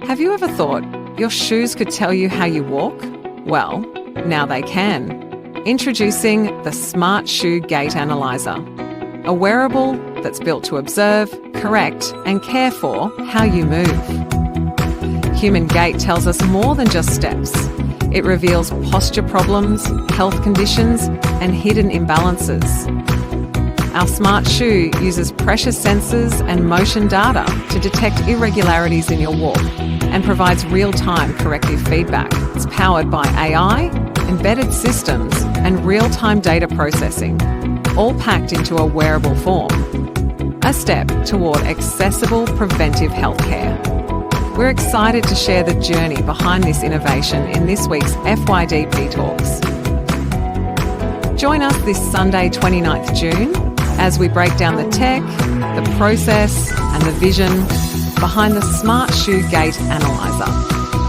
Have you ever thought your shoes could tell you how you walk? Well, now they can. Introducing the Smart Shoe Gait Analyzer, a wearable that's built to observe, correct, and care for how you move. Human gait tells us more than just steps. It reveals posture problems, health conditions, and hidden imbalances. Our smart shoe uses pressure sensors and motion data to detect irregularities in your walk and provides real-time corrective feedback. It's powered by AI, embedded systems, and real-time data processing, all packed into a wearable form. A step toward accessible preventive healthcare. We're excited to share the journey behind this innovation in this week's FYDP Talks. Join us this Sunday, 29th June, as we break down the tech, the process, and the vision behind the Smart Shoe Gait Analyzer.